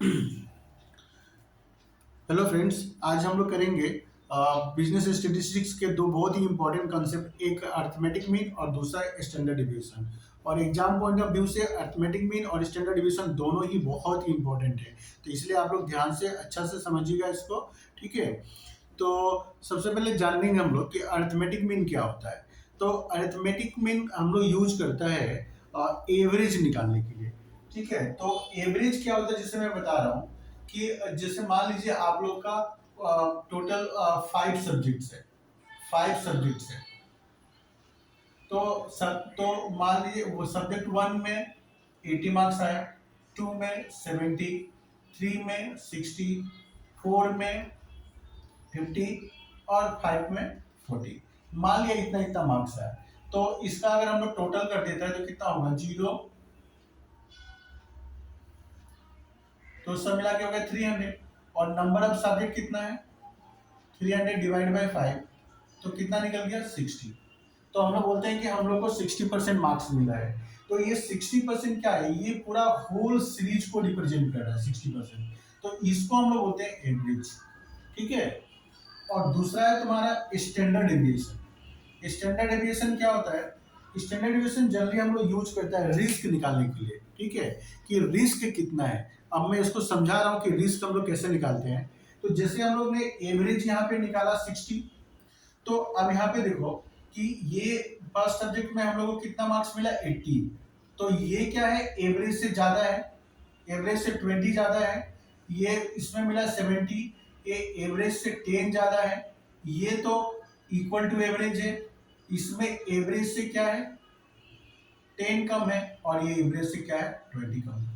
Hello friends, आज हम लोग करेंगे बिजनेस स्टेटिस्टिक्स के दो बहुत ही इंपॉर्टेंट कंसेप्ट, एक अर्थमेटिक मीन और दूसरा स्टैंडर्ड डिवीजन। और एग्जाम पॉइंट ऑफ व्यू से अर्थमेटिक मीन और स्टैंडर्ड डिवीजन दोनों ही बहुत ही इंपॉर्टेंट है, तो इसलिए आप लोग ध्यान से अच्छा से समझिएगा इसको। ठीक है, तो सबसे पहले जानेंगे हम लोग कि अर्थमेटिक मीन क्या होता है। तो अर्थमेटिक मीन हम लोग यूज करता है एवरेज निकालने के लिए। ठीक है, तो एवरेज क्या होता है, जैसे मैं बता रहा हूँ कि जैसे मान लीजिए आप लोग का टोटल 5 सब्जेक्ट्स है। 5 सब्जेक्ट्स है, तो मान लीजिए वो सब्जेक्ट 1 में 80 मार्क्स आया, 2 में 70, 3 में 60, 4 में 50 और 5 में 40। मान लिया इतना इतना मार्क्स आया, तो इसका अगर हम लोग टोटल कर देते हैं तो कितना होगा, 0। तो सब मिला के हो गया 300। और नंबर ऑफ सब्जेक्ट कितना है, 300 डिवाइड बाई 5, तो कितना निकल गया, 60। तो हम लोग बोलते हैं कि हम लोग को 60% मार्क्स मिला है। तो ये 60% क्या है, ये पूरा होल सीरीज को रिप्रेजेंट कर रहा है 60%। तो इसको हम लोग बोलते हैं एवरेज। ठीक है, और दूसरा है तुम्हारा स्टैंडर्ड डेविएशन। स्टैंडर्ड डेविएशन क्या होता है, स्टैंडर्ड डेविएशन जनरली हम लोग यूज करता है रिस्क निकालने के लिए। ठीक है, कि रिस्क कितना है। अब मैं इसको समझा रहा हूँ कि रिस्क हम लोग कैसे निकालते हैं। तो जैसे हम लोग ने एवरेज यहाँ पे निकाला 60, तो अब यहाँ पे देखो कि ये फर्स्ट सब्जेक्ट में हम लोग को कितना मार्क्स मिला, 80। तो ये क्या है, एवरेज से ज्यादा है, एवरेज से 20 ज्यादा है। ये इसमें मिला 70, ये एवरेज से 10 ज्यादा है। ये तो इक्वल टू एवरेज है, इसमें एवरेज से क्या है, 10 कम है, और ये एवरेज से क्या है, 20 कम है।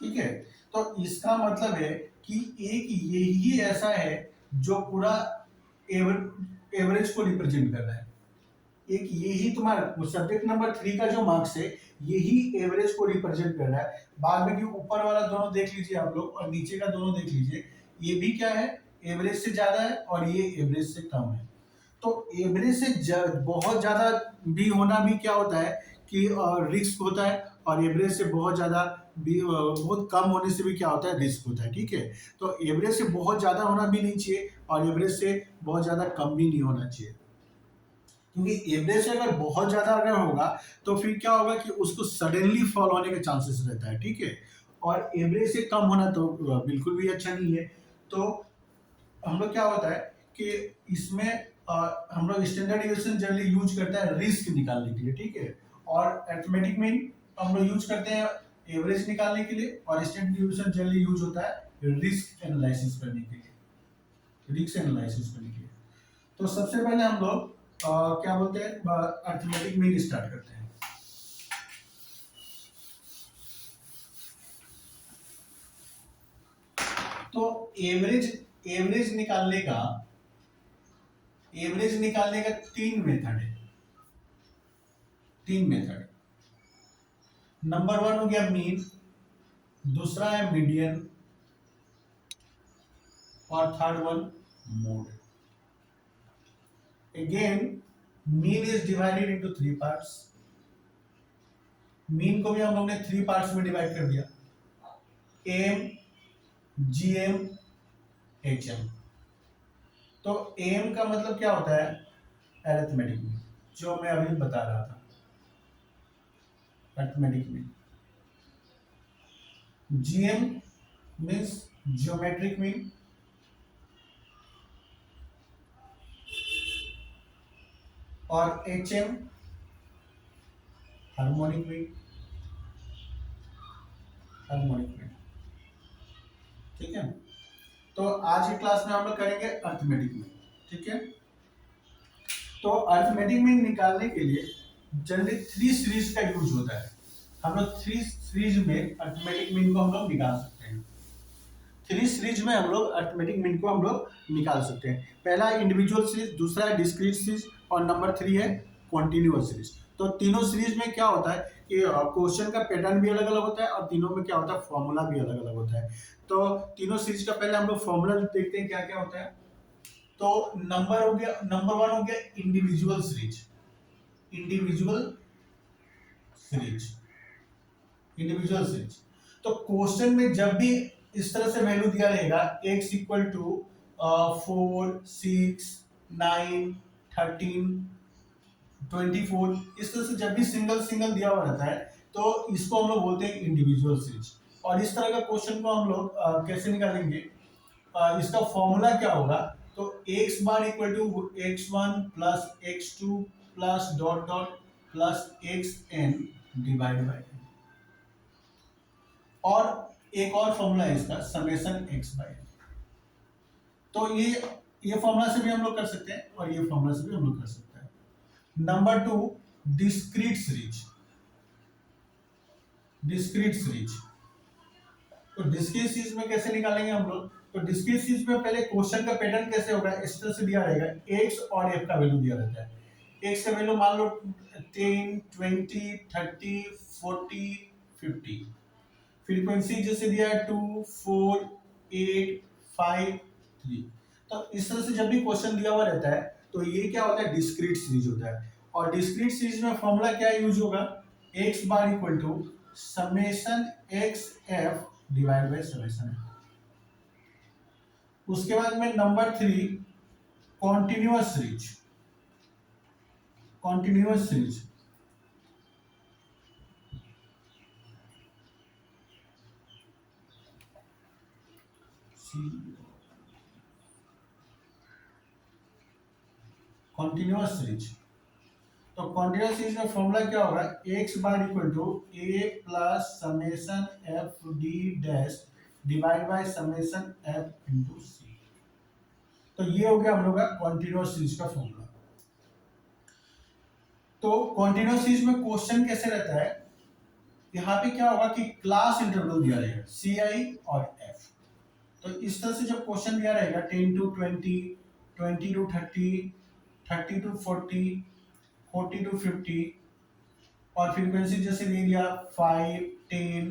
ठीक है, तो इसका मतलब है कि एक यही ऐसा है जो पूरा एवरेज को रिप्रेजेंट कर रहा है। एक यही तुम्हारा सब्जेक्ट नंबर 3 का जो मार्क्स है, यही एवरेज को रिप्रेजेंट कर रहा है। बाद में कि ऊपर वाला दोनों देख लीजिए आप लोग, और नीचे का दोनों देख लीजिए, ये भी क्या है, एवरेज से ज्यादा है, और ये एवरेज से कम है। तो एवरेज से बहुत ज्यादा भी होना भी क्या होता है कि रिस्क होता है, और एवरेज से बहुत ज्यादा भी बहुत कम होने से भी क्या होता है, रिस्क होता है। ठीक है, तो एवरेज से बहुत ज्यादा होना भी नहीं चाहिए, और एवरेज से बहुत ज्यादा कम भी नहीं होना चाहिए। क्योंकि एवरेज से अगर बहुत ज्यादा अगर होगा तो फिर क्या होगा कि उसको सडनली फॉल होने के चांसेस रहता है। ठीक है, और एवरेज से कम होना तो बिल्कुल भी अच्छा नहीं है। तो हम लोग क्या होता है कि इसमें हम लोग स्टैंडर्ड डिविएशन जनरली यूज करता है रिस्क निकालने के लिए। ठीक है, और अरिथमेटिक मीन हम लोग यूज करते हैं एवरेज निकालने के लिए, और स्टैंडर्ड डिविएशन जनरली यूज होता है रिस्क एनालिसिस करने के लिए, रिस्क एनालिसिस करने के लिए। तो सबसे पहले हम लोग क्या बोलते हैं, अरिथमेटिक मीन स्टार्ट करते हैं। तो एवरेज एवरेज निकालने का एवरेज निकालने का 3 मेथड है। 3 मेथड, नंबर 1 हो गया मीन, दूसरा है मीडियन, और third one mod. Again, mean is divided into 3 parts. Mean को भी हम लोग ने 3 पार्ट्स में डिवाइड कर दिया, एम, जीएम, एचएम। तो एम का मतलब क्या होता है, अरिथमेटिक मीन, जो मैं अभी बता रहा था, arithmetic mean. GM means geometric mean, और HM harmonic mean, harmonic mean. ठीक है, तो आज की क्लास में हम लोग करेंगे अरिथमेटिक मीन। ठीक है, तो अरिथमेटिक मीन निकालने के लिए जनरली 3 सीरीज का यूज होता है। हम लोग 3 सीरीज में अरिथमेटिक मीन को हम लोग निकाल सकते हैं। 3 सीरीज में हम लोग अरिथमेटिक मीन को हम लोग निकाल सकते हैं। पहला इंडिविजुअल सीरीज, दूसरा है डिस्क्रीट सीरीज, और नंबर 3 है कॉन्टिन्यूअस सीरीज। तो तीनों सीरीज में क्या होता है कि क्वेश्चन का पैटर्न भी अलग अलग होता है, और तीनों में क्या होता है, फॉर्मूला भी अलग अलग होता है। तो तीनों सीरीज का पहले हम लोग फॉर्मूला देखते हैं क्या क्या होता है। तो नंबर 1 हो गया individual series. Individual series, individual series. तो क्वेश्चन में जब भी इस तरह से वैल्यू दिया रहेगा x इक्वल टू 4 6 9 13 24, इस तरह से जब भी सिंगल सिंगल दिया हुआ रहता है तो इसको हम लोग बोलते हैं इंडिविजुअल सीरीज। और इस तरह का क्वेश्चन को हम लोग कैसे निकालेंगे, इसका फॉर्मूला क्या होगा, तो x bar equal to x1 plus x2 plus dot dot plus xn divide by, और एक और फॉर्मूला है इसका समेशन x बाय। तो ये फॉर्मूला से भी हम लोग कर सकते हैं और ये फॉर्मूला से भी हम लोग कर सकते हैं। Number 2, discrete series. Discrete series, तो डिस्क्रीट सीरीज में कैसे निकालेंगे हम लोग, तो डिस्क्रीट सीरीज में पहले क्वेश्चन का पैटर्न कैसे होगा, इस तरह से दिया रहेगा x और f का वैल्यू दिया रहता है। x का वैल्यू मान लो 10 20 30 40 50, फ्रीक्वेंसी जैसे दिया है 2 4 8 5 3। तो इस तरह से जब भी क्वेश्चन दिया हुआ रहता है तो ये क्या होता है, डिस्क्रीट सीरीज होता है। और डिस्क्रीट सीरीज में फॉर्मूला क्या यूज होगा, x bar equal to summation x f divide by summation f। उसके बाद में number 3, continuous series. Continuous series, continuous series, तो कॉन्टिन्यूअस सीरीज में फॉर्मूला क्या होगा, x bar equal to a plus summation f d dash divide by summation f into c। तो ये हो गया हम लोग का कॉन्टिन्यूअस सीरीज का फॉर्मूला। तो कॉन्टिन्यूअस सीरीज में क्वेश्चन कैसे रहता है, यहाँ पे क्या होगा कि क्लास इंटरवल दिया रहेगा ci और f। तो इस तरह से जब क्वेश्चन दिया रहेगा 10 to 20 20 to 30 30 to 40 40 to 50, और फ्रीक्वेंसी जैसे दे दिया 5 10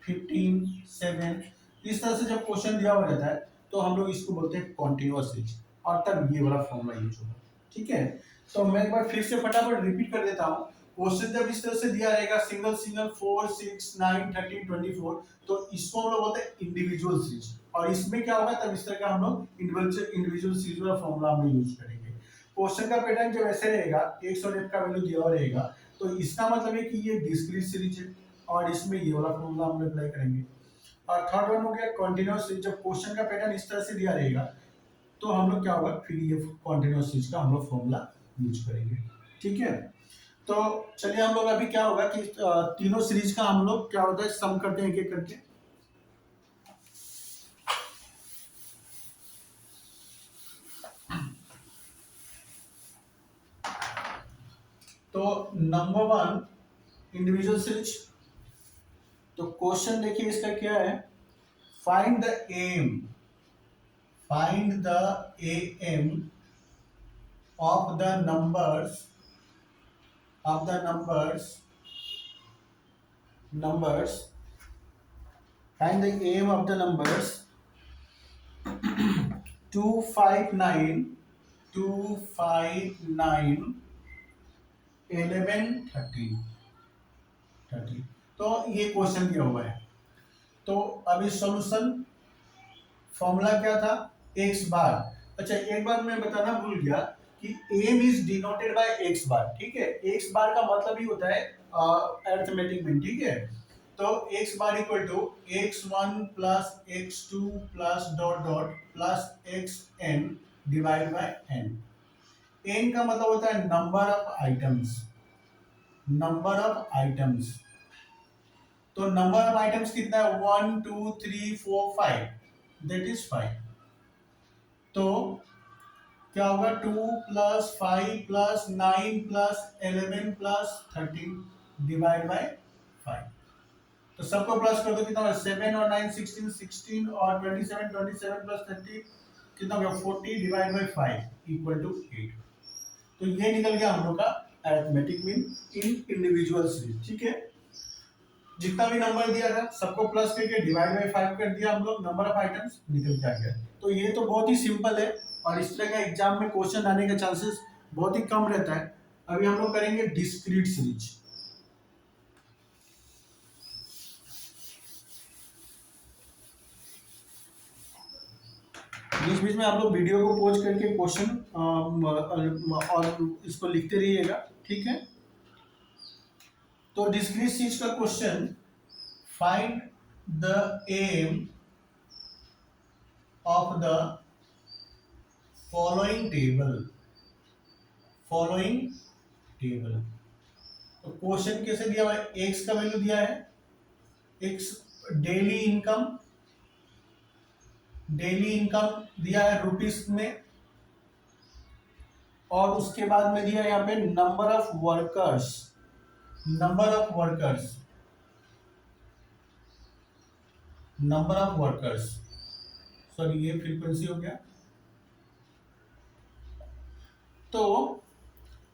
15 7, इस तरह से जब क्वेश्चन दिया हुआ रहता है तो हम लोग इसको बोलते हैं कॉन्टिन्यूअस सीरीज, और तब ये वाला फॉर्मूला यूज होगा। ठीक है, तो मैं एक बार फिर से फटाफट रिपीट कर देता हूँ। क्वेश्चन जब इस तरह से दिया रहेगा सिंगल सिंगल 4 6 9 13 24, तो इसको हम लोग बोलते हैं इंडिविजुअल सीरीज। और इसमें क्या होगा, तब इस तरह का हम लोग इंडिविजुअल सीरीज वाला फॉर्मूला हम लोग यूज करेंगे। क्वेश्चन का पैटर्न जब ऐसे रहेगा, x और f का वैल्यू दिया हुआ रहेगा, तो इसका मतलब है कि ये डिस्क्रीट सीरीज है, और इसमें ये वाला फॉर्मूला हम लोग अप्लाई करेंगे। और थर्ड वन हो गया कॉन्टिन्यूअस सीरीज, जब क्वेश्चन का पैटर्न इस तरह से दिया रहेगा तो हम लोग क्या होगा, फिर ये कॉन्टिन्यूअस सीरीज का हम लोग फॉर्मूला यूज करेंगे। ठीक है, तो चलिए हम लोग अभी क्या होगा कि तीनों सीरीज का हम लोग क्या होता है सम करते हैं एक एक करके। तो नंबर 1 इंडिविजुअल सीरीज, तो क्वेश्चन देखिए इसका क्या है, find the mean, find the mean of the numbers find the aim of the numbers 259 11 13। तो ये क्वेश्चन दिया हुआ है। तो अभी सॉल्यूशन फॉर्मूला क्या था, x बार। अच्छा, एक बार मैं बताना भूल गया कि mean is denoted by x bar. ठीक है, x बार का मतलब ही होता है अरिथमेटिक मीन। ठीक है, तो x bar equal to x1 plus x2 plus dot dot plus xn divide by n। n का मतलब होता है number of items, number of items. तो नंबर ऑफ आइटम्स कितना है, 1 2 3 4 5, दैट इज 5। तो क्या होगा, 2 plus 5 plus 9 plus 11 plus 13 divide by 5। तो सबको प्लस कर दो, कितना होगा, 7 और 9 16 16 और 27 27 प्लस 30 कितना होगा, 40 डिवाइड बाय 5 इक्वल टू 8। तो ये निकल गया हम लोग का arithmetic mean in individual series. ठीक है, जितना भी नंबर दिया था सबको प्लस करके डिवाइड बाय 5 कर दिया हम लोग, नंबर ऑफ आइटम्स निकल के आ गया। तो ये तो बहुत ही सिंपल है, और इस तरह का एग्जाम में क्वेश्चन आने का चांसेस बहुत ही कम रहता है। अभी हम लोग करेंगे डिस्क्रीट सीरीज। बीच बीच में आप लोग वीडियो को पॉज करके क्वेश्चन और इसको लिखते रहिएगा, ठीक है। तो डिस्क्रीट चीज का question, find the mean of the following table. Following table, तो क्वेश्चन कैसे दिया हुआ है, एक्स का वैल्यू दिया है, X daily income, daily income दिया है रुपीस में, और उसके बाद में दिया यहाँ पे number of workers, number of workers, number of workers, sorry ये फ्रीक्वेंसी हो गया। तो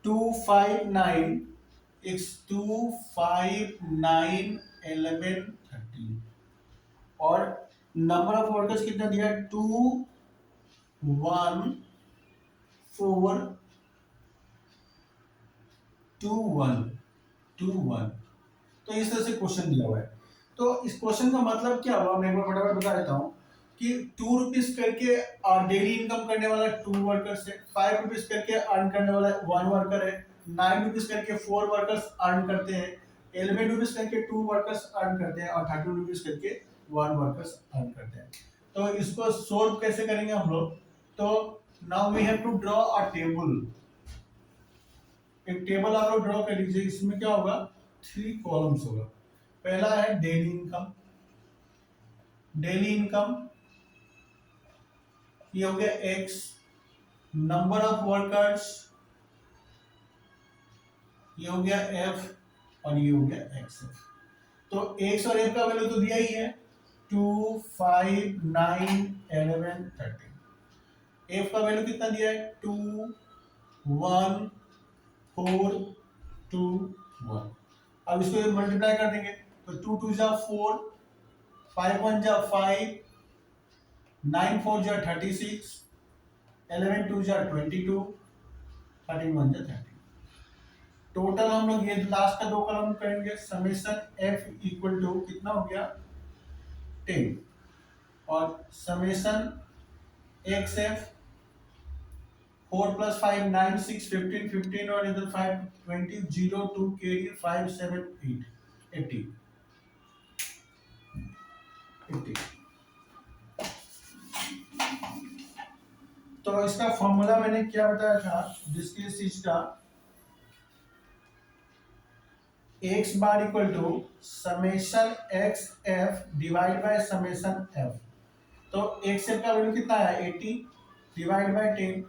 259 x 259 11 13, और नंबर ऑफ वर्कर्स कितना दिया, 2 1 4 2 1 2 1। तो इस तरह से क्वेश्चन दिया हुआ है। तो इस क्वेश्चन का मतलब क्या हुआ, मैं एक बार फटाफट बता देता हूँ कि 2 रुपीज करके डेली इनकम करने वाला 2 वर्कर्स है, 5 रुपीज करके अर्न करने वाला 1 वर्कर है, 9 रुपीज करके 4 वर्कर्स अर्न करते हैं, 11 रुपीज करके 2 वर्कर्स अर्न करते हैं, और 13 रुपीज करके 1 वर्कर्स अर्न करते हैं। तो इसको सोल्व कैसे करेंगे हम लोग, तो now we have to draw a table. एक टेबल आप लोग ड्रॉ कर लीजिए, इसमें क्या होगा, 3 कॉलम्स होगा। पहला है डेली इनकम, डेली इनकम ये हो गया एक्स, नंबर ऑफ वर्कर्स ये हो गया एफ, और ये हो गया एक्स। तो एक्स और एफ का वैल्यू तो दिया ही है, 2 5 9 11 13। एफ का वैल्यू कितना दिया है, 2 1 4 2 1। अब इसको मल्टीप्लाई कर देंगे, तो 2 2 जा 4, 5 1 जा 5, 9 4 जा 36, 11 2 जा 22, 13 1 जा 30। टोटल हम लोग ये लास्ट का 2 कॉलम करेंगे, समेशन एफ इक्वल टू कितना हो गया 10, और समेशन एक्स एफ 4 + 5 9 6 15 15, और इधर 5 20 0 2 कैरी 5 7 8 80 80। तो इसका फॉर्मूला मैंने क्या बताया था, जिसकी चीज का x bar equal to summation X F divide by summation F. तो एक्स एफ का वैल्यू कितना है 80 डिवाइड बाय 10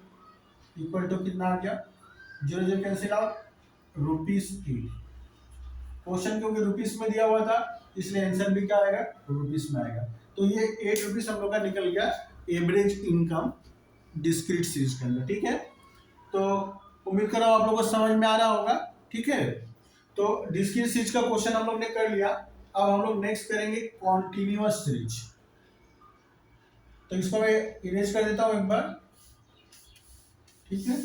इक्वल टू कितना आ गया, 0 0 कैंसिल आउट, ₹8। क्वेश्चन क्योंकि रुपीस में दिया हुआ था इसलिए आंसर भी क्या आएगा, रुपीस में आएगा। तो ये 8 रुपीस हम लोग का निकल गया एवरेज इनकम डिस्क्रीट सीरीज के अंदर, ठीक है। तो उम्मीद कर रहा हूँ आप लोगों को समझ में आ रहा होगा, ठीक है। तो डिस्क्रीट सीरीज का क्वेश्चन हम लोग ने कर लिया। अब हम लोग नेक्स्ट करेंगे कॉन्टिन्यूअस सीरीज। तो इसको मैं इरेज कर देता हूं एक बार, ठीक है।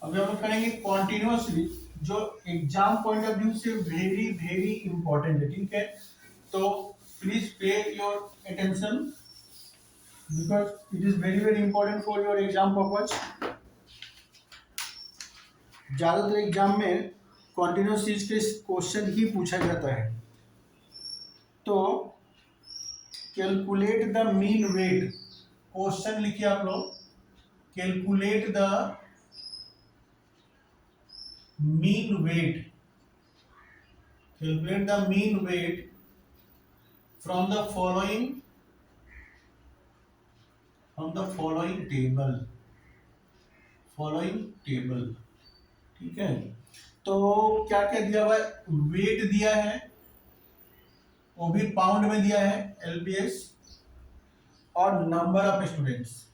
अभी हम लोग करेंगे कॉन्टिन्यूअस सीरीज, जो एग्जाम पॉइंट ऑफ व्यू से वेरी वेरी इंपॉर्टेंट है, ठीक है। तो please pay your attention because it is very very important for your exam purpose. ज्यादातर एग्जाम में कॉन्टिन्यूअस सीरीज के क्वेश्चन ही पूछा जाता है। तो calculate the mean weight, question लिखिए आप लोग, calculate the mean weight, calculate the mean weight from the following table, following table, ठीक है। तो क्या क्या दिया हुआ है, वेट दिया है, वो भी पाउंड में दिया है एलपीएस, और number of students,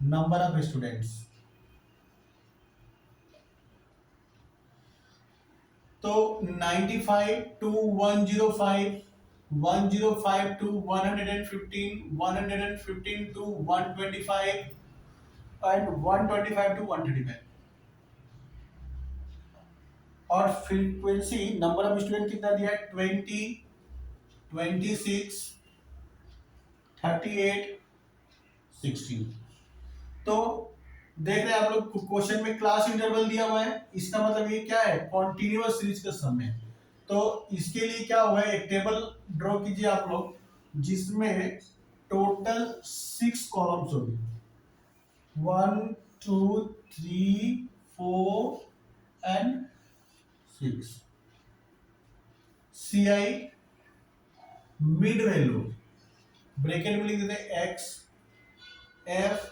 number of students. तो 95 to 105, 105 to 115, 115 to 125, and 125 to 135। और फ्रीक्वेंसी नंबर ऑफ स्टूडेंट कितना दिया है 20, 26, 38, 16। तो देख रहे हैं आप लोग क्वेश्चन में क्लास इंटरवल दिया हुआ है, इसका मतलब ये क्या है, कॉन्टिन्यूअस सीरीज का सम है। तो इसके लिए क्या हुआ है, एक टेबल ड्रॉ कीजिए आप लोग जिसमें टोटल 6 कॉलम्स होंगे, 1 2 3 4 and 6। C i mid value bracket में लिख देते हैं x, f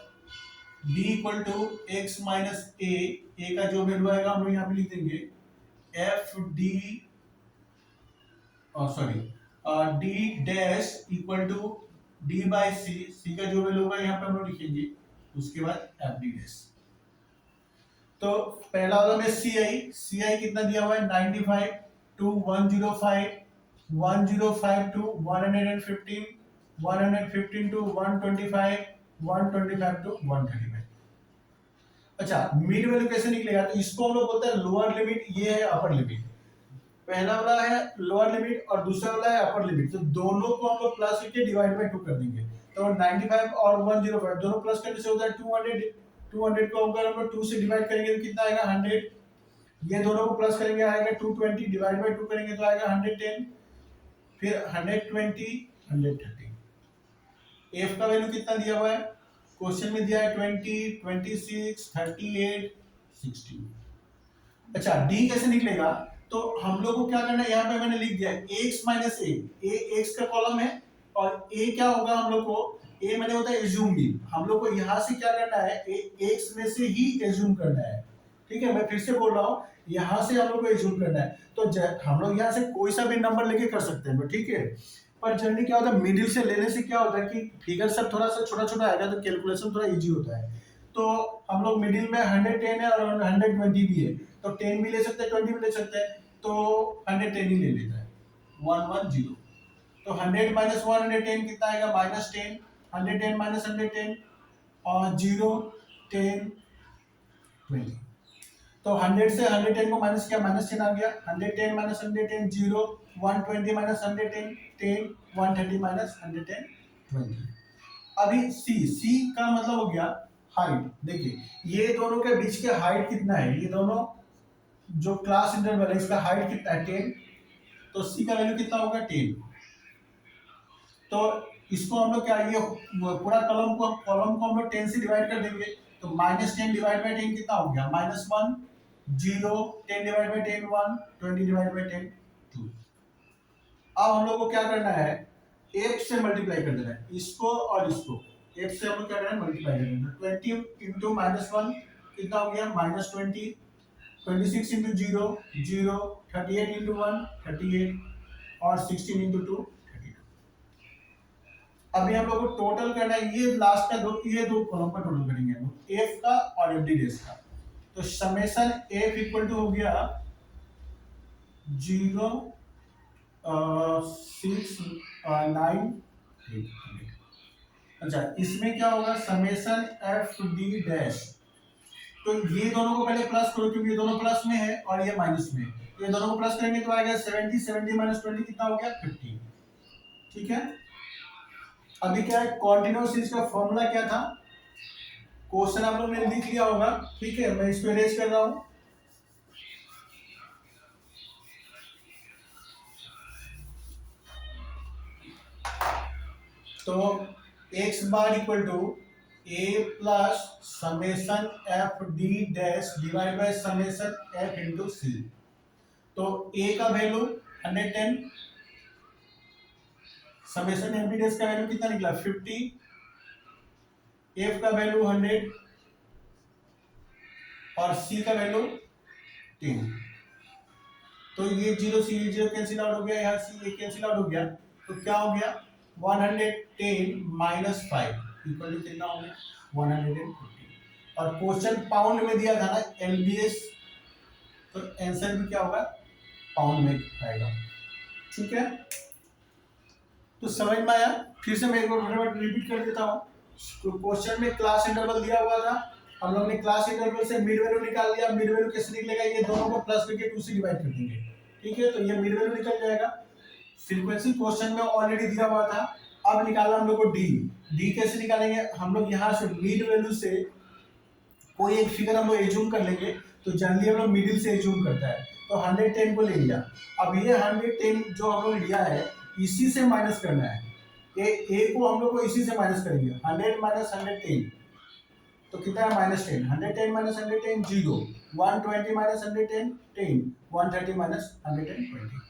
d equal to x minus a का जो वैल्यू आएगा हम लोग यहाँ पे लिख देंगे f d, sorry d dash equal to d by c, c का जो वैल्यू होगा यहाँ पे हम लोग लिखेंगे, उसके बाद एफ डी डैश। तो पहला वाला में सी आई कितना दिया हुआ है 95 टू 105, 105 टू 115, 115 टू 125, 125 टू 135। अच्छा, मिड वैल्यू कैसे निकलेगा, तो इसको हम लोग बोलते हैं लोअर लिमिट, ये है अपर लिमिट। पहला वाला है लोअर लिमिट और दूसरा वाला है अपर लिमिट, तो दोनों को हम लोग प्लस करके डिवाइड बाय 2 कर देंगे। तो 95 और 105 दोनों प्लस करने से होता है 200, 200 को अगर हम लोग 2 से डिवाइड करेंगे तो कितना आएगा 100, ये दोनों को प्लस करेंगे आएगा 220, डिवाइड बाय 2 करेंगे तो आएगा 110, फिर 120, 130। एफ का वैल्यू कितना दिया हुआ है, क्वेश्चन में दिया है 20, 26, 38, 16। अच्छा, डी कैसे निकलेगा, तो हम लोग को क्या करना है, यहाँ पे मैंने लिख दिया x माइनस ए एक्स का कॉलम है और ए क्या होगा हम लोग को, ए मैंने होता है एज्यूम भी, हम लोग को यहाँ से क्या करना है, एक्स में से ही एज्यूम करना है। ठीक है, मैं फिर से बोल रहा हूँ, यहाँ से हम लोग को एज्यूम करना है। तो हम लोग यहाँ से कोई सा भी नंबर लेके कर सकते हैं, ठीक है। पर जनरली क्या होता है, मिडिल से लेने से क्या होता है कि फिगर सब थोड़ा सा छोटा छोटा आएगा तो कैलकुलेशन थोड़ा इजी होता है। तो हम लोग मिडिल में 110 है और 120 भी है, तो 10 भी ले सकते हैं, 20 भी ले सकते हैं, तो 110 ही ले लेता है, 110। तो 100 माइनस 110 कितना आएगा, -10, 110 माइनस 110 और 0, 10, 20। तो 100 से 110 को माइनस किया, -10 आ गया, 110 माइनस 110 0, 120 माइनस 110 10, 130 माइनस 110 20। अभी सी का मतलब हो गया हाइट। देखिए ये दोनों के बीच के हाइट कितना है, ये दोनों जो क्लास इंटरवल है इसका हाइट कितना है 10, तो सी का वैल्यू कितना होगा 10। तो इसको हम लोग क्या, ये पूरा कॉलम को हम लोग 10 से डिवाइड कर देंगे, तो -10 डिवाइड बाय 10 कितना हो गया, -1, 0, 10 डिवाइड बाय 10 1, 20 डिवाइड बाय 10 2। अब हम लोग को क्या करना है, एफ से मल्टीप्लाई कर देना है इसको और इसको, एफ से हम लोग क्या करना है मल्टीप्लाई कर देना है। 20 इंटू -1 कितना हो गया -20, 26 इंटू 0 0, 38 इंटू 1 38 और 16 इंटू 2 32। अभी हम लोग को टोटल करना है, ये लास्ट का ये दो कॉलम का टोटल करेंगे हम लोग, एफ का और एफ डी डैश का। तो समेशन एफ इक्वल टू हो गया 0 6 9 8। अच्छा, इसमें क्या होगा, समेशन एफ डी डैश, तो ये दोनों को पहले प्लस करो क्योंकि ये दोनों प्लस में है और ये माइनस में है, तो ये दोनों को प्लस करेंगे तो आएगा 70, 70 माइनस 20 कितना हो गया 50। ठीक है, अभी क्या है, कॉन्टिन्यूअस सीरीज का फॉर्मूला क्या था, क्वेश्चन आप लोग ने लिख लिया होगा। ठीक है, मैं इसको इरेज कर रहा हूं। तो x bar equal to a plus summation F D dash divide by summation f into c. तो a का value 110, summation F D dash का वैल्यू कितना निकला 50, f का वैल्यू 100 और c का वैल्यू 10। तो ये 0 से ये 0 कैंसिल आउट हो गया, यहाँ से ये कैंसिल आउट हो गया, तो क्या हो गया 110 माइनस 5 इक्वल टू कितना हो गया 150। और क्वेश्चन पाउंड में दिया था ना एलबीएस, तो आंसर भी क्या होगा पाउंड में आएगा। ठीक है, तो समझ में आया, फिर से मैं एक बार रिपीट कर देता हूँ। तो क्वेश्चन में क्लास इंटरवल दिया हुआ था, हम लोग ने क्लास इंटरवल से मिड वैल्यू निकाल लिया। मिड वैल्यू कैसे निकलेगा, ये दोनों को प्लस करके 2 से डिवाइड कर देंगे। ठीक है, तो ये मिड वैल्यू निकल जाएगा। फ्रीक्वेंसी क्वेश्चन में ऑलरेडी दिया हुआ था। अब निकालना हम लोग को डी। डी कैसे निकालेंगे, हम लोग यहाँ से मीड वैल्यू से कोई एक फिगर हम लोग एज्यूम कर लेंगे। तो जनरली हम लोग मिडिल से एज्यूम करता है, तो 110 को ले लिया। अब ये 110 जो हम लोग लिया है इसी से माइनस करना है, ए को हम लोग को इसी से माइनस करेंगे। 100 माइनस 110 तो कितना है, -10। 110 माइनस 110 0। 120 माइनस 110 10। 130 माइनस 120।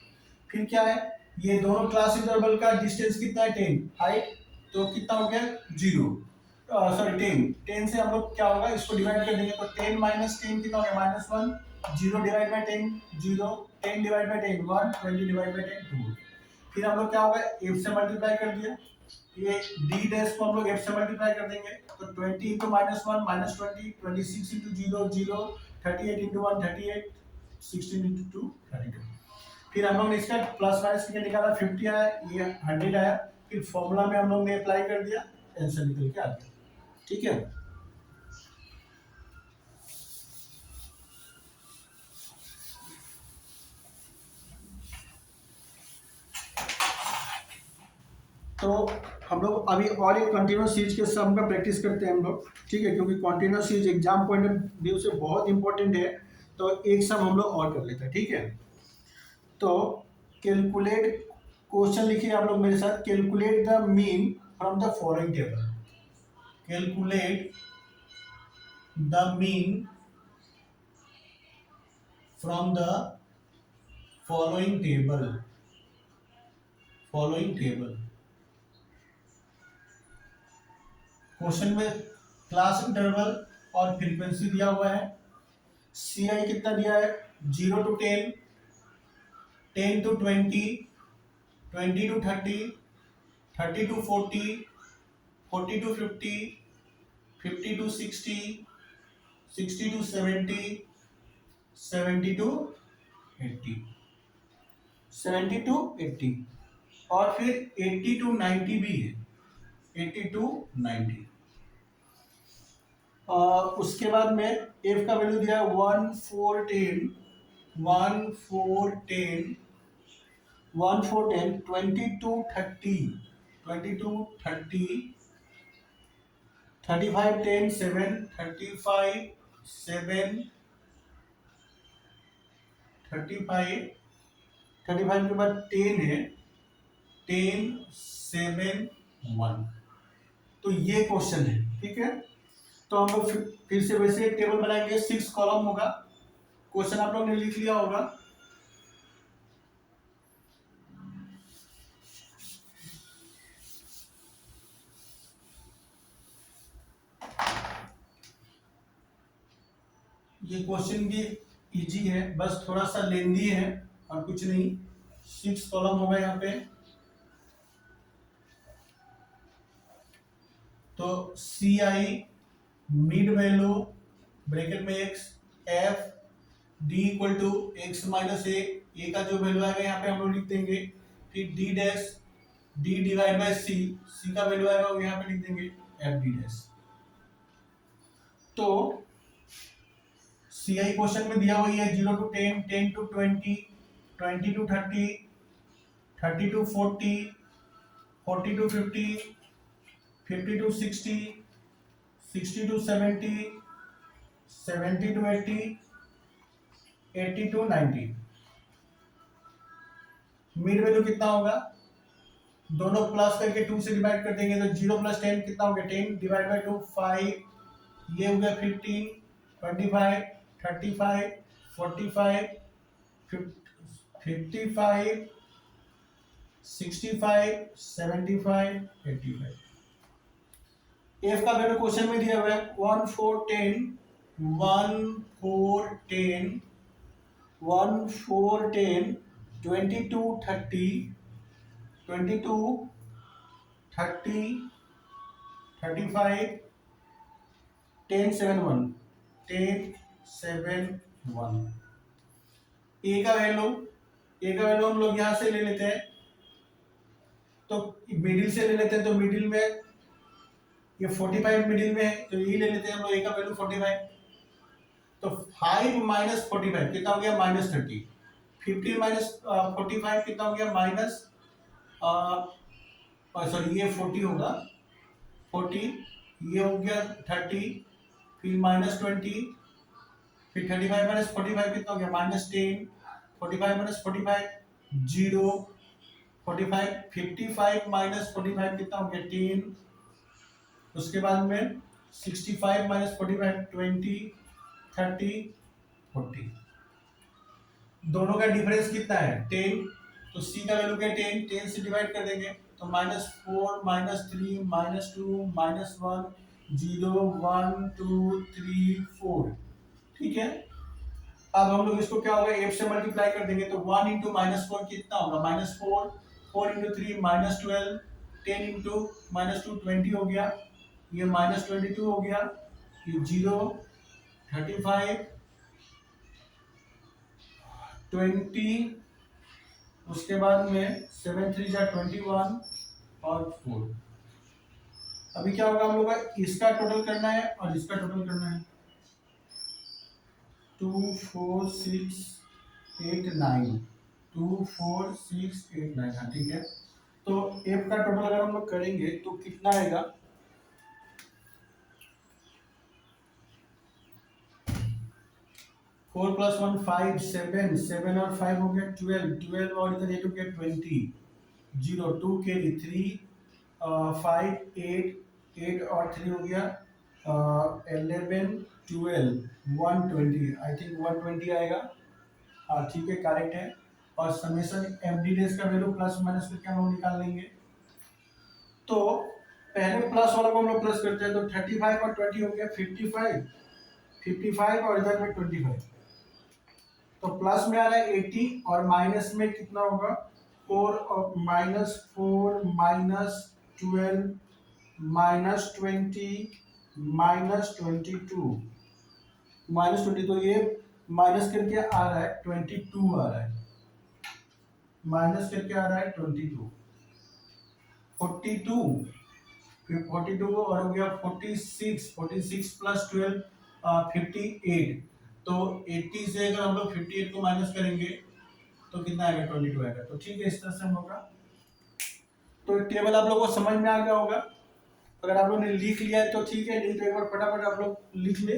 फिर क्या है, ये दोनों क्लास इंटरवल का डिस्टेंस कितना है 10, हाइट, तो कितना हो गया 0, सॉरी 10 से हम लोग क्या होगा इसको डिवाइड कर देंगे। तो 10 माइनस 10 कितना हो गया -1। 0 divide by 10 0। 10 divide by 10 1। 20 divide by 10 2। फिर हम लोग क्या होगा, f से मल्टीप्लाई कर दिया, ये d डैश को हम लोग f से मल्टीप्लाई कर देंगे। तो 20 इंटू -1 -20, 26 इंटू 0 0, 38 इंटू 1 38, 16 इंटू 2 32। फिर हम लोग ने इसका प्लस माइनस करके निकाला, 50 आया, ये 100 आया। फिर फॉर्मूला में हम लोग ने अप्लाई कर दिया, आंसर निकल के आ गया। ठीक है, तो हम लोग अभी और एक कंटिन्यूस सीरीज के सम का प्रैक्टिस करते हैं हम लोग। ठीक है, क्योंकि continuous series exam point of view से बहुत इंपॉर्टेंट है। तो एक सम हम लोग और कर लेते हैं। ठीक है, तो कैलकुलेट, क्वेश्चन लिखिए आप लोग मेरे साथ, calculate the mean from the following table. Calculate the mean from the following table. Following table question में क्लास इंटरवल और फ्रीक्वेंसी दिया हुआ है। सी आई कितना दिया है, 0 to 10, 10 to 20, 20 to 30, 30 to 40, 40 to 50, 50 to 60, 60 to 70, 70 to 80, 70 to 80, और फिर 80 to 90 भी है, 80 to 90। उसके बाद में f का वैल्यू दिया है 1 4 10, 1 4 10, 1 4 10, 22 30, 22 30, 35 10 7, 35 7, 35, 35 के बाद 10 है, 10 7 1। तो ये क्वेश्चन है। ठीक है, तो हम लोग फिर से वैसे एक टेबल बनाएंगे, 6 कॉलम होगा। क्वेश्चन आप लोग ने लिख लिया होगा। ये क्वेश्चन भी इजी है, बस थोड़ा सा लेंदी है और कुछ नहीं। 6 कॉलम होगा यहाँ पे। तो सी आई मिड वैल्यू ब्रैकेट में x, f d equal to x minus a का जो वैल्यू आएगा यहाँ पे हम लोग लिख देंगे। फिर d dash d divide by c, c का वैल्यू आएगा वो यहाँ पे लिख देंगे f d डैश। तो सी आई क्वेश्चन में दिया हुआ है 0 to 10, 10 to 20, 20 to 30, 30 to 40, 40 to 50, 50 to 60, 60 to 70, 70 to 80, 80 to 90। Mid value कितना होगा, दोनों प्लस करके 2 से डिवाइड कर देंगे। तो 0 + 10 कितना हो गया, 10 डिवाइड बाय 2 5, ये हो गया 15, 25, 35, 45, 55, 65, 75, 85। एफ का वैल्यू क्वेश्चन में दिया हुआ है 1 4 10, 1 4 10, 1 4 10, 22 30, 22 30, 35, 10 7 1, 10 7 1। ए का वैल्यू हम लोग यहां से ले लेते हैं, तो मिडिल से ले लेते हैं। तो मिडिल में ये 45 मिडिल में है, तो यही ले लेते हैं हम लोग। ए का वैल्यू 45, तो 5 माइनस 45 कितना हो गया, -30। 15 माइनस 45 कितना हो गया, सॉरी ये 40 होगा, 40, ये हो गया 30, फिर -20, फिर 35 माइनस 45 कितना हो गया -10, 45 माइनस 45 0, 45, 55 माइनस 45 कितना हो गया 10, उसके बाद में 65 माइनस 45 20, 30, 40, दोनों का डिफरेंस कितना है 10, तो सी का वैल्यू क्या 10, 10 से डिवाइड कर देंगे तो -4 -3 -2 -1 0 1 2 3 4, ठीक है। अब हम लोग इसको क्या होगा 8 से मल्टीप्लाई कर देंगे तो 1 इंटू -4 कितना होगा -4, 4 इंटू 3 -12, 10 इंटू -2 20 हो गया, ये -22 हो गया, ये 0 35 20, उसके बाद में 7 3 जा 21 और 4। अभी क्या होगा हम लोग का इसका टोटल करना है और इसका टोटल करना है 2 4 6 8 9, 2 4 6 8 9, हाँ ठीक है। तो एफ का टोटल अगर हम लोग करेंगे तो कितना आएगा 4 + 1 5 7, 7 और 5 हो गया 12, 12 और इधर 8 हो गया 20, 0 2 कैरी 3 5 8, 8 और 3 हो गया 11 12 120, आई थिंक 120 आएगा, हाँ ठीक है करेक्ट है। और समेशन एफ डी डेज का वैल्यू प्लस माइनस करके हम लोग निकाल लेंगे। तो पहले प्लस वाला को हम लोग प्लस करते हैं तो 35 और 20 हो गया 55, 55 और इधर में 25, तो प्लस में आ रहा है 80 और माइनस में कितना होगा 4 और -4 -12 -20 -22 -20, तो ये माइनस करके आ रहा है 22 आ रहा है, माइनस करके आ रहा है 22, 42, फिर 42 और हो गया 46, 46 + 12 58, तो 80 से अगर हम लोग 58 को माइनस करेंगे तो कितना आएगा 22 आएगा। तो ठीक है इस तरह से हम लोग का तो टेबल आप लोगों को समझ में आ गया होगा। अगर आप लोगों ने लिख लिया है तो ठीक है, नहीं तो एक बार फटाफट आप लोग लिख ले।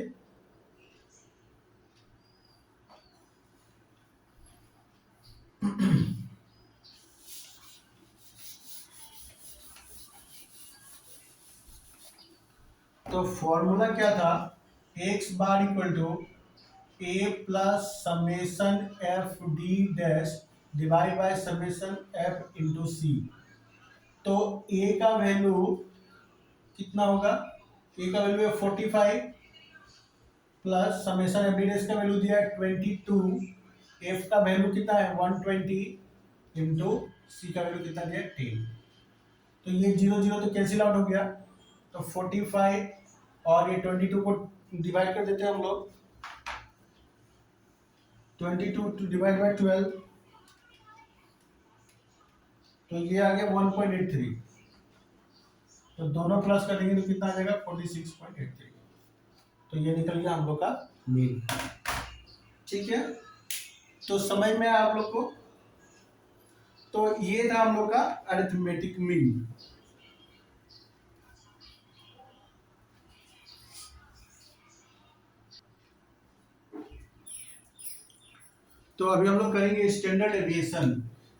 तो फॉर्मूला क्या था x bar equal to a plus summation F D dash divide by summation f into c. तो a का वैल्यू कितना होगा, a का वैल्यू है 45 plus summation F D dash का वैल्यू दिया है 22, f का वैल्यू कितना है 120 इंटू सी का वैल्यू कितना दिया है 10। तो ये 0 0 तो कैंसिल आउट हो गया, तो 45 और ये 22 को डिवाइड कर देते हैं हम लोग, 22 टू डिवाइड बाय 12, तो ये आ गया 1.83, तो दोनों प्लस कर देंगे तो कितना आ जाएगा 46.83, तो ये निकल गया हम लोग का मीन। ठीक है, तो समझ में आया आप लोग को। तो ये था हम लोग का अरिथमेटिक मीन। तो अभी हम लोग करेंगे स्टैंडर्ड डेविएशन।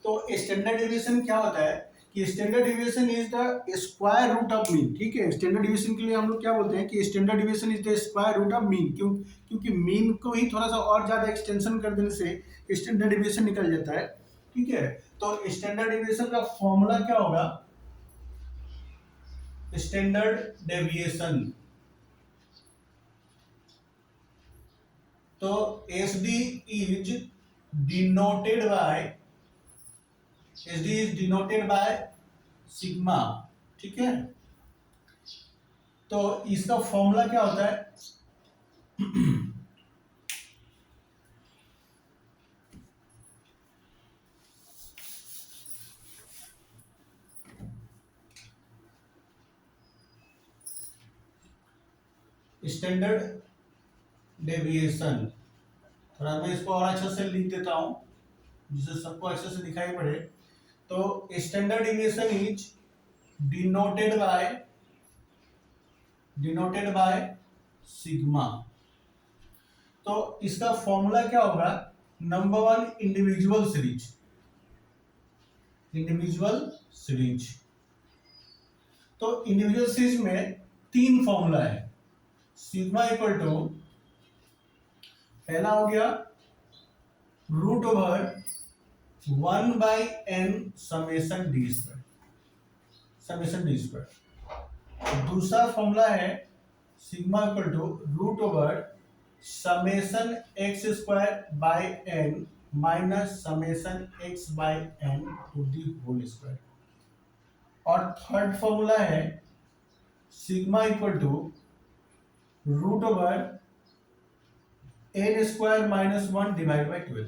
तो स्टैंडर्ड डेविएशन क्या होता है कि standard deviation is the square root of mean. ठीक है, स्टैंडर्ड डेविएशन के लिए हम लोग क्या बोलते हैं कि standard deviation is the square root of mean. क्योंकि मीन को ही थोड़ा सा और ज्यादा एक्सटेंशन कर देने से स्टैंडर्ड डेविएशन निकल जाता है। ठीक है, तो स्टैंडर्ड डेविएशन का फॉर्मूला क्या होगा, स्टैंडर्ड डेविएशन, तो S D is denoted by sigma. ठीक है, तो इसका फॉर्मूला क्या होता है स्टैंडर्ड डेविएशन। थोड़ा मैं इसको और अच्छे से लिख देता हूं जिससे सबको अच्छे से दिखाई पड़े। तो standard deviation is denoted by sigma. तो इसका फॉर्मूला क्या होगा, नंबर वन इंडिविजुअल सीरीज। तो इंडिविजुअल सीरीज में तीन फॉर्मूला है। सिग्मा इक्वल टू, पहला हो गया root over 1/n summation d square. दूसरा फॉर्मूला है sigma equal to root over summation x square by n minus summation x by n to the whole square. और third formula है sigma equal to root over n square minus 1 divide by 12,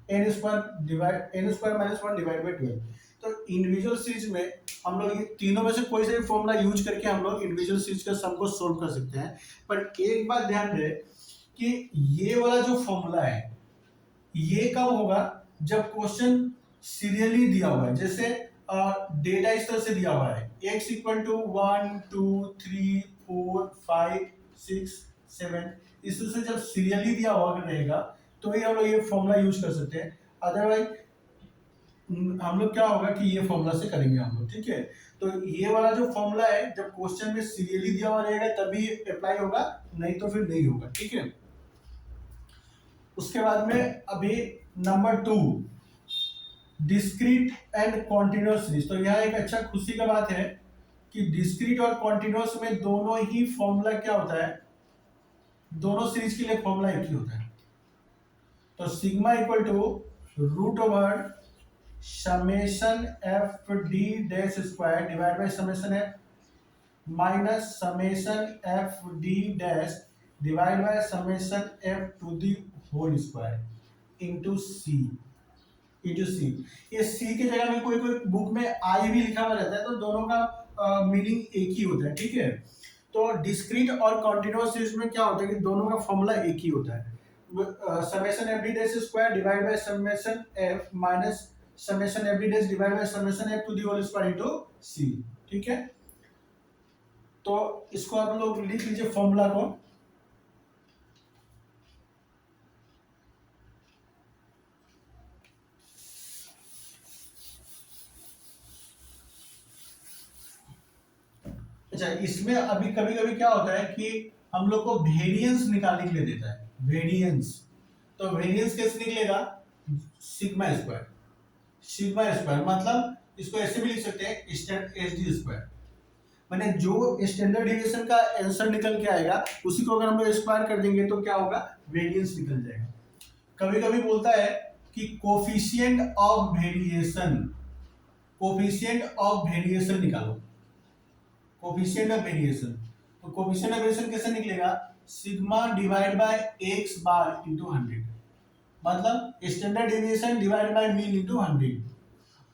n square minus 1 divide by 12। तो individual series में हम लोग ये तीनों में से कोई सा भी फॉर्मूला यूज करके हम लोग इंडिविजुअल सीरीज का सम को सोल्व कर सकते हैं। पर एक बात ध्यान रहे कि ये वाला जो फॉर्मूला है ये कब होगा, जब क्वेश्चन सीरियली दिया हुआ है। जैसे डेटा इस तरह से दिया हुआ है x इक्वल टू 1 2 3 4 5 6 7, इस तरह से जब सीरियली दिया हुआ रहेगा तो ही हम लोग ये फॉर्मूला यूज कर सकते हैं। अदरवाइज हम लोग क्या होगा कि ये फॉर्मूला से करेंगे हम लोग, ठीक है। तो ये वाला जो फॉर्मूला है जब क्वेश्चन में सीरियली दिया हुआ रहेगा तभी अप्लाई होगा, नहीं तो फिर नहीं होगा, ठीक है। उसके बाद में अभी number 2 discrete and continuous series. तो यह एक अच्छा खुशी का बात है कि डिस्क्रीट और कॉन्टिन्यूअस में दोनों ही फॉर्मूला क्या होता है, दोनों सीरीज के लिए फॉर्मूला एक ही होता है। तो sigma equal to root over summation F D dash square divide by summation F minus summation F D dash divide by summation F to the whole square into C. ये C की जगह में कोई बुक में आई भी लिखा हुआ रहता है, तो दोनों का मीनिंग एक ही होता है, ठीक है। तो डिस्क्रीट और कॉन्टिन्यूअस सीरीज में क्या होता है कि दोनों का फॉर्मूला एक ही होता है, summation F D dash square divide by summation F minus summation F D dash divide by summation F to the whole square into c, ठीक है। तो इसको आप लोग लिख लीजिए फॉर्मूला को। अच्छा, इसमें अभी कभी कभी क्या होता है कि हम लोग को वेरिएंस निकालने के लिए देता है, वेरिएंस। तो वेरिएंस कैसे निकलेगा, सिग्मा स्क्वायर मतलब इसको ऐसे भी लिख सकते हैं एच डी स्क्वायर। मैंने जो स्टैंडर्ड डिविएशन का आंसर निकल के आएगा उसी को अगर हम लोग स्क्वायर कर देंगे तो क्या होगा, वेरिएंस निकल जाएगा। कभी कभी बोलता है कि कोफिशिएंट ऑफ वेरिएशन निकालो, कोफिशिएंट ऑफ वेरिएशन। तो कोफिशिएंट ऑफ वेरिएशन कैसे निकलेगा, sigma divide by x bar into 100, मतलब standard deviation divide by mean into 100।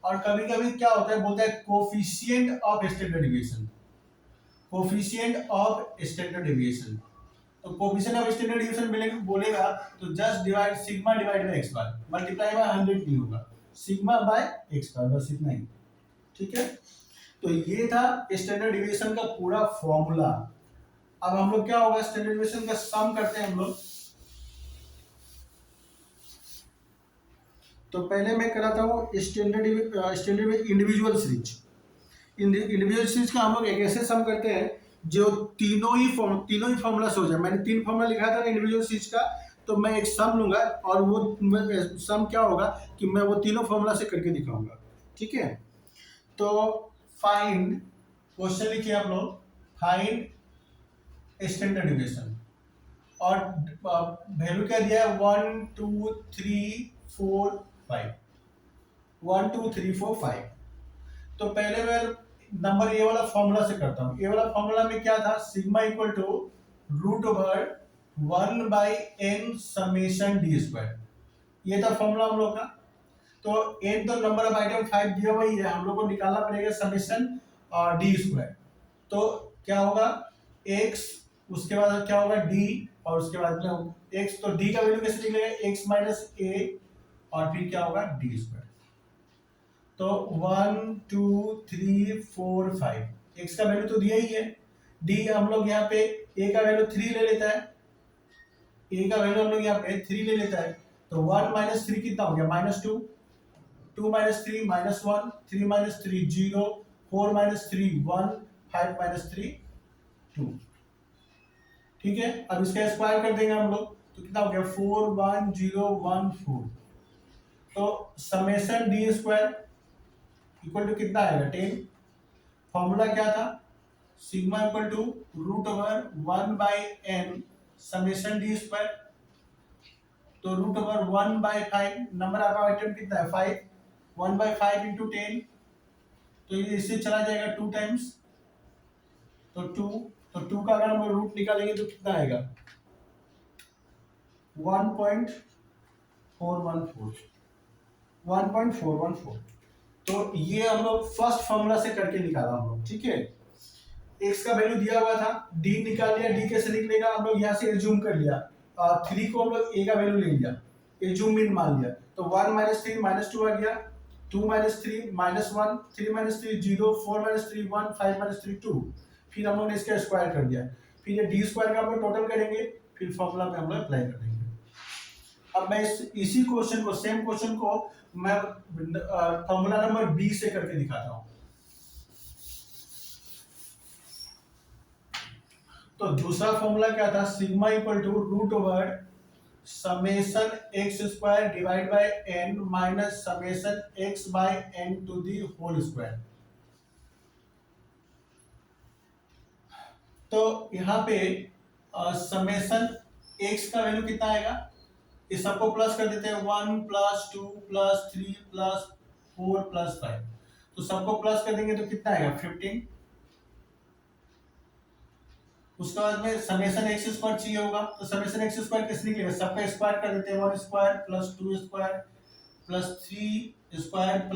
और कभी कभी क्या होता है, बोलता है कोफिशिएंट ऑफ स्टैंडर्ड डिविएशन, तो कोफिशिएंट ऑफ स्टैंडर्ड डिविएशन बोलेगा तो just divide sigma divide by x bar, multiply by 100 नहीं होगा, सिग्मा बाय एक्स बार, बस इतना ही, ठीक है। तो ये था स्टैंडर्ड डिविएशन का पूरा फॉर्मूला। अब हम लोग क्या होगा, स्टैंडर्ड डिविएशन का सम करते हैं हम लोग। तो पहले मैं कराता हूँ स्टैंडर्ड इंडिविजुअल सीरीज का हम लोग एक ऐसे सम करते हैं जो तीनों ही फॉर्मूला से हो जाए। मैंने 3 फॉर्मूला लिखा था इंडिविजुअल सीरीज का, तो मैं एक सम लूंगा और वो सम क्या होगा कि मैं वो तीनों फॉर्मूला से करके दिखाऊंगा, ठीक है। तो फाइंड, क्वेश्चन लिखिए आप लोग, फाइंड स्टैंडर्ड डिविएशन और वैल्यू क्या दिया है 1 2 3 4 5, 1 2 3 4 5। तो पहले मैं नंबर ए वाला फॉर्मूला से करता हूँ। ए वाला फॉर्मूला में क्या था, sigma equal to root over 1/n summation d square, ये था फॉर्मूला हम लोग का। तो n तो नंबर ऑफ आइटम 5 दिया हुआ ही है, हम लोग को निकालना पड़ेगा समेशन डी स्क्वायर। तो क्या होगा x, उसके बाद क्या होगा d, और उसके बाद में x, तो d का वैल्यू कैसे निकलेगा, x माइनस a और फिर क्या होगा डी स्क्वायर। तो 1 2 3 4 5 एक्स का वैल्यू तो दिया ही है। डी हम लोग यहाँ पे ए का वैल्यू 3 ले लेता है, ए का वैल्यू हम लोग यहाँ पे 3 ले लेता है। तो 1 माइनस 3 कितना हो गया -2, 2 माइनस 3 -1, 3 माइनस 3 0, 4 माइनस 3 1, 5 माइनस 3 2। ठीक है, अब इसका स्क्वायर कर देंगे हम लोग तो कितना हो गया 41014। तो summation d square equal to कितना आएगा 10। फॉर्मूला क्या था, sigma equal to root over 1/n summation d square. तो root over 1/5, number of item कितना है 5, 1/5 इंटू 10, तो ये इससे चला जाएगा 2 टाइम्स, तो 2, तो 2 का अगर हम रूट निकालेंगे तो कितना आएगा 1.414। तो ये हम लोग फर्स्ट फॉर्मूला से करके निकाला हम लोग। ठीक है, एक्स का वैल्यू दिया हुआ था, डी निकाल लिया, डी कैसे निकलेगा हम लोग यहाँ से एज्यूम कर लिया, 3 को हम लोग ए का वैल्यू ले लिया, एज्यूम इन मान लिया, तो 1 माइनस 3 -2 आ गया, 2 माइनस 3 -1, 3 माइनस 3 0, 4 माइनस 3 1, 5 माइनस 3 2। फिर हम लोग ने इसका स्क्वायर कर दिया, फिर ये डी स्क्वायर का हम लोग टोटल करेंगे, फिर फॉर्मूला में हम लोग अप्लाई कर देंगे। अब मैं इसी क्वेश्चन को, सेम क्वेश्चन को मैं फॉर्मूला नंबर बी से करके दिखाता हूँ। तो दूसरा फॉर्मूला क्या था, sigma equal to root over summation x square divide by n minus summation x by n to the whole square. तो यहाँ पे समेशन एक्स का वैल्यू कितना आएगा, इस सबको प्लस कर देते हैं, 1 + 2 + 3 + 4 + 5, तो सबको प्लस कर देंगे तो कितना आएगा 15। उसके बाद में समेशन एक्स स्क्वायर चाहिए होगा, तो समेशन एक्स स्क्वायर कैसे निकलेगा, सबका स्क्वायर कर देते हैं, 1 square + 2 square + 3 square +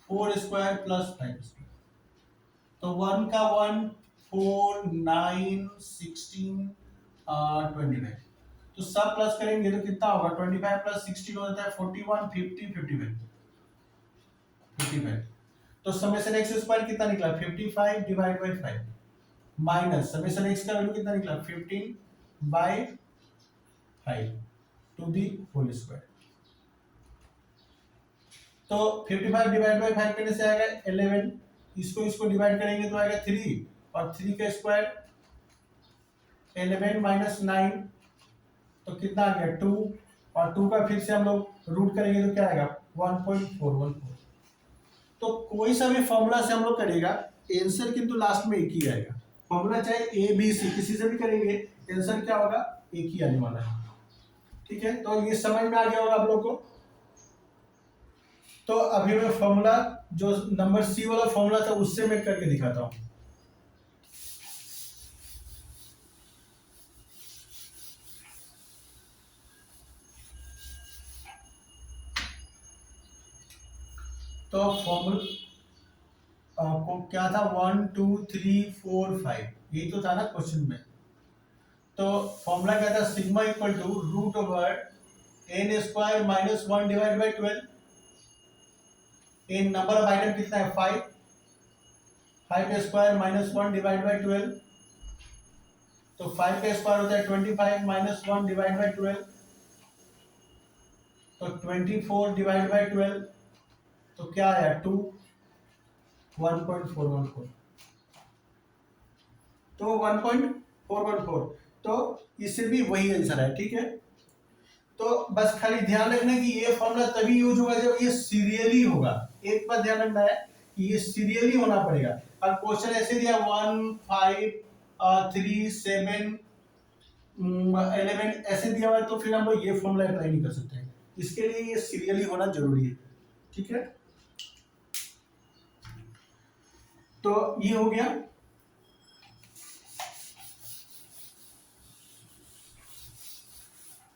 4 square + 5 square. तो 1 का 1 4 9 16 29, तो सब प्लस करेंगे तो कितना होगा 25 + 16 हो जाता है 41 50 55। तो समेशन एक्स स्क्वायर कितना निकला 55 divide by 5 minus summation x का वैल्यू कितना निकला 15/5 टू दी होल स्क्वायर। तो 55 डिवाइड बाय 5 करने से आएगा 11, इसको डिवाइड करेंगे तो आएगा 3, और 3 का स्क्वायर 11 माइनस 9, तो कितना आ गया 2, और 2 का फिर से हम लोग रूट करेंगे तो क्या आएगा 1.414। तो कोई सा भी फॉर्मूला से हम लोग करेगा, आंसर किंतु लास्ट में एक ही आएगा। फॉर्मूला चाहे ए बी सी किसी से भी करेंगे, आंसर क्या होगा एक ही आने वाला है। ठीक है, तो ये समझ में आ गया होगा आप लोग को। तो अभी मैं फॉर्मूला जो नंबर सी वाला फॉर्मूला था उससे मैं करके दिखाता हूं। तो फॉर्मूला को क्या था 1 2 3 4 5, यही तो था ना क्वेश्चन में। तो फॉर्मूला क्या था, sigma equal to root over n square minus 1 divide by 12। n number of item कितना है 5, 5 स्क्वायर माइनस 1 डिवाइड बाय 12, तो 5 का स्क्वायर होता है 25 माइनस 1 डिवाइड बाय 12, तो 24 डिवाइड बाय 12, तो क्या आया 2 1.414, तो 1.414, तो इससे भी वही आंसर है। ठीक है, तो बस खाली ध्यान रखना कि ये फॉर्मूला तभी यूज होगा जब ये सीरियली होगा। एक बात ध्यान रखना है कि ये सीरियली होना पड़ेगा। और क्वेश्चन ऐसे दिया 1 5 3 7 11 ऐसे दिया हुआ है, तो फिर हम लोग ये फॉर्मूला अप्लाई नहीं कर सकते, इसके लिए ये सीरियली होना जरूरी है। ठीक है, तो ये हो गया।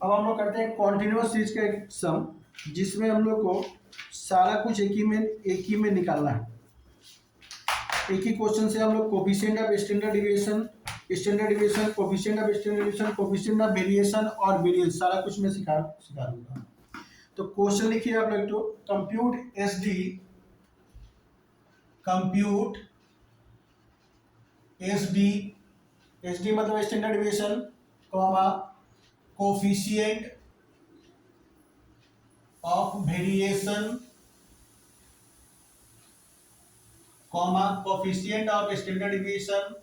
अब हम लोग करते हैं कॉन्टिन्यूअस सीरीज का एक सम, जिसमें हम लोग को सारा कुछ एक ही में निकालना है। एक ही क्वेश्चन से हम लोग coefficient of standard deviation, coefficient of standard deviation, coefficient of variation और वेरिएंस सारा कुछ मैं सिखा दूंगा। तो क्वेश्चन लिखिए आप लोग, तो compute SD compute s d, s d मतलब standard deviation, comma coefficient of variation, comma coefficient of standard deviation